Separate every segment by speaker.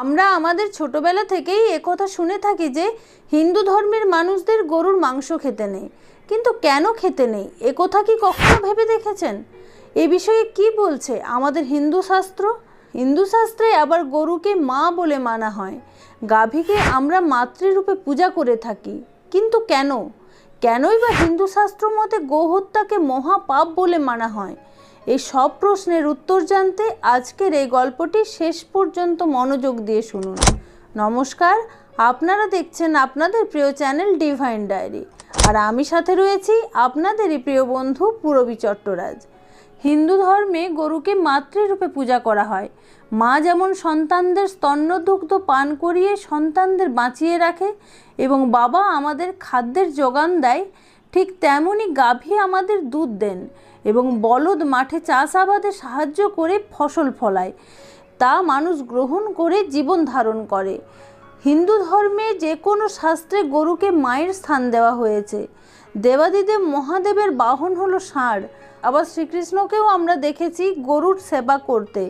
Speaker 1: আমরা আমাদের ছোটবেলা থেকেই একথা শুনে থাকি যে হিন্দু ধর্মের মানুষদের গরুর মাংস খেতে নেই। কিন্তু কেন খেতে নেই একথা কি কখনো ভেবে দেখেছেন? এ বিষয়ে কি বলছে আমাদের হিন্দু শাস্ত্র? হিন্দু শাস্ত্রে আবার গরুকে মা বলে মানা হয়, গাভীকে আমরা মাতৃরূপে পূজা করে থাকি। কিন্তু কেনই বা হিন্দু শাস্ত্র মতে গোহত্যাকে মহাপাপ বলে মানা হয়? এই সব প্রশ্নের উত্তর জানতে আজকের এই গল্পটি শেষ পর্যন্ত মনোযোগ দিয়ে শুনুন। নমস্কার, আপনারা দেখছেন আপনাদের প্রিয় চ্যানেল ডিভাইন ডায়েরি, আর আমি সাথে রয়েছি আপনাদেরই প্রিয় বন্ধু পূরবী চট্টরাজ। হিন্দু ধর্মে গরুকে মাতৃরূপে পূজা করা হয়। মা যেমন সন্তানদের স্তন্যদুগ্ধ পান করিয়ে সন্তানদের বাঁচিয়ে রাখে এবং বাবা আমাদের খাদ্যের যোগান দেয়, ঠিক তেমনি গাভী আমাদের দুধ দেন এবং বলদ মাঠে চাষাবাদে সাহায্য করে ফসল ফলায়, তা মানুষ গ্রহণ করে জীবন ধারণ করে। হিন্দু ধর্মে যে কোনো শাস্ত্রে গরুকে মায়ের স্থান দেওয়া হয়েছে। দেবাদিদেব মহাদেবের বাহন হলো ষাঁড়। আবার শ্রীকৃষ্ণকেও আমরা দেখেছি গরুর সেবা করতে।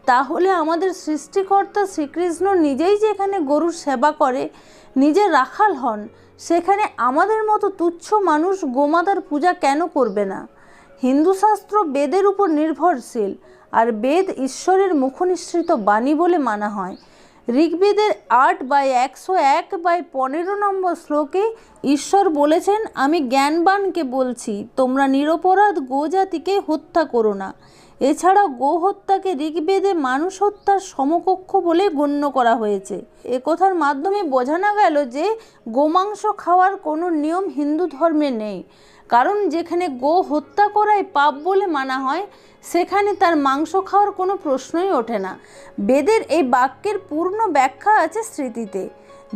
Speaker 1: তাহলে আমাদের সৃষ্টিকর্তা শ্রীকৃষ্ণ নিজেই যেখানে গরুর সেবা করে, নিজে রাখাল হন, সেখানে আমাদের মতো তুচ্ছ মানুষ গোমাতার পূজা কেন করবে না? হিন্দু শাস্ত্র বেদের উপর নির্ভরশীল, আর বেদ ঈশ্বরের মুখনিসৃত বাণী বলে মানা হয়। ঋগ্বেদের 8/101/15 নম্বর শ্লোকে ঈশ্বর বলেছেন, আমি জ্ঞানবানকে বলছি, তোমরা নিরপরাধ গোজাতিকে হত্যা করো না। এছাড়াও গোহত্যাকে ঋগ্বেদে মানুষ হত্যার সমকক্ষ বলে গণ্য করা হয়েছে। এ কথার মাধ্যমে বোঝানো গেল যে গোমাংস খাওয়ার কোনো নিয়ম হিন্দু ধর্মে নেই, কারণ যেখানে গো হত্যা করাই পাপ বলে মানা হয়, সেখানে তার মাংস খাওয়ার কোনো প্রশ্নই ওঠে না। বেদের এই বাক্যের পূর্ণ ব্যাখ্যা আছে স্মৃতিতে,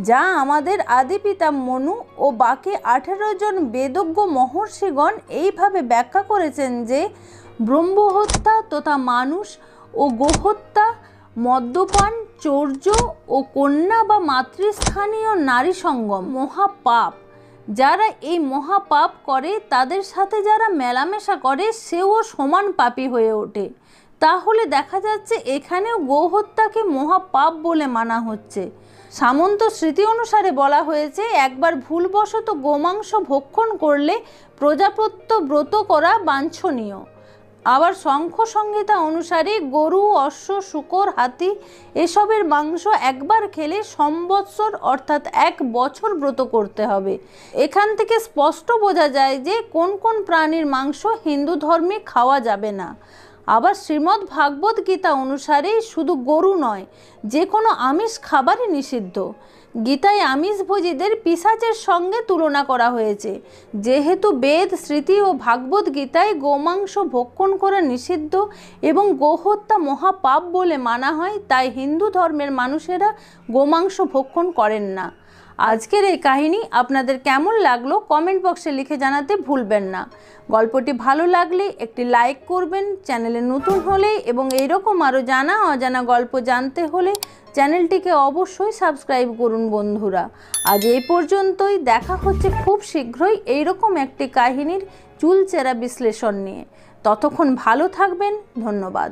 Speaker 1: যা আমাদের আদি পিতা মনু ও বাকি 18 জন বেদজ্ঞ মহর্ষিগণ এইভাবে ব্যাখ্যা করেছেন যে ব্রহ্মহত্যা তথা মানুষ ও গোহত্যা, মদ্যপান, চৌর্য ও কন্যা বা মাতৃস্থানীয় নারী সঙ্গম মহাপাপ। যারা এই মহাপাপ করে তাদের সাথে যারা মেলামেশা করে সেও সমান পাপী হয়ে ওঠে। তাহলে দেখা যাচ্ছে এখানেও গোহত্যাকে মহাপাপ বলে মানা হচ্ছে। সামন্ত স্মৃতি অনুসারে বলা হয়েছে, একবার ভুলবশত গোমাংস ভক্ষণ করলে প্রজাপত্য ব্রত করা বাঞ্ছনীয়। আবার শঙ্খ সংহিতা অনুসারে গরু, অশ্ব, শূকর, হাতি এসবের মাংস একবার খেলে সম্বৎসর অর্থাৎ 1 বছর ব্রত করতে হবে। এখান থেকে স্পষ্ট বোঝা যায় যে কোন কোন প্রাণীর মাংস হিন্দু ধর্মে খাওয়া যাবে না। আবার শ্রীমদ্ ভাগবত গীতা অনুসারে শুধু গরু নয়, যে কোনো আমিষ খাবারই নিষিদ্ধ। গীতায় আমিষভোজীদের পিশাচের সঙ্গে তুলনা করা হয়েছে। যেহেতু বেদ, স্মৃতি ও ভাগবত গীতায় গোমাংস ভক্ষণ করা নিষিদ্ধ এবং গোহত্যা মহাপাপ বলে মানা হয়, তাই হিন্দু ধর্মের মানুষেরা গোমাংস ভক্ষণ করেন না। আজকের এই কাহিনী আপনাদের কেমন লাগলো কমেন্ট বক্সে লিখে জানাতে ভুলবেন না। গল্পটি ভালো লাগলে একটি লাইক করবেন, চ্যানেলে নতুন হলে এবং এইরকম আরও জানা অজানা গল্প জানতে হলে চ্যানেলটিকে অবশ্যই সাবস্ক্রাইব করুন বন্ধুরা। আজ এই পর্যন্তই, দেখা হচ্ছে খুব শীঘ্রই এইরকম একটি কাহিনীর চুলচেরা বিশ্লেষণ নিয়ে। ততক্ষণ ভালো থাকবেন, ধন্যবাদ।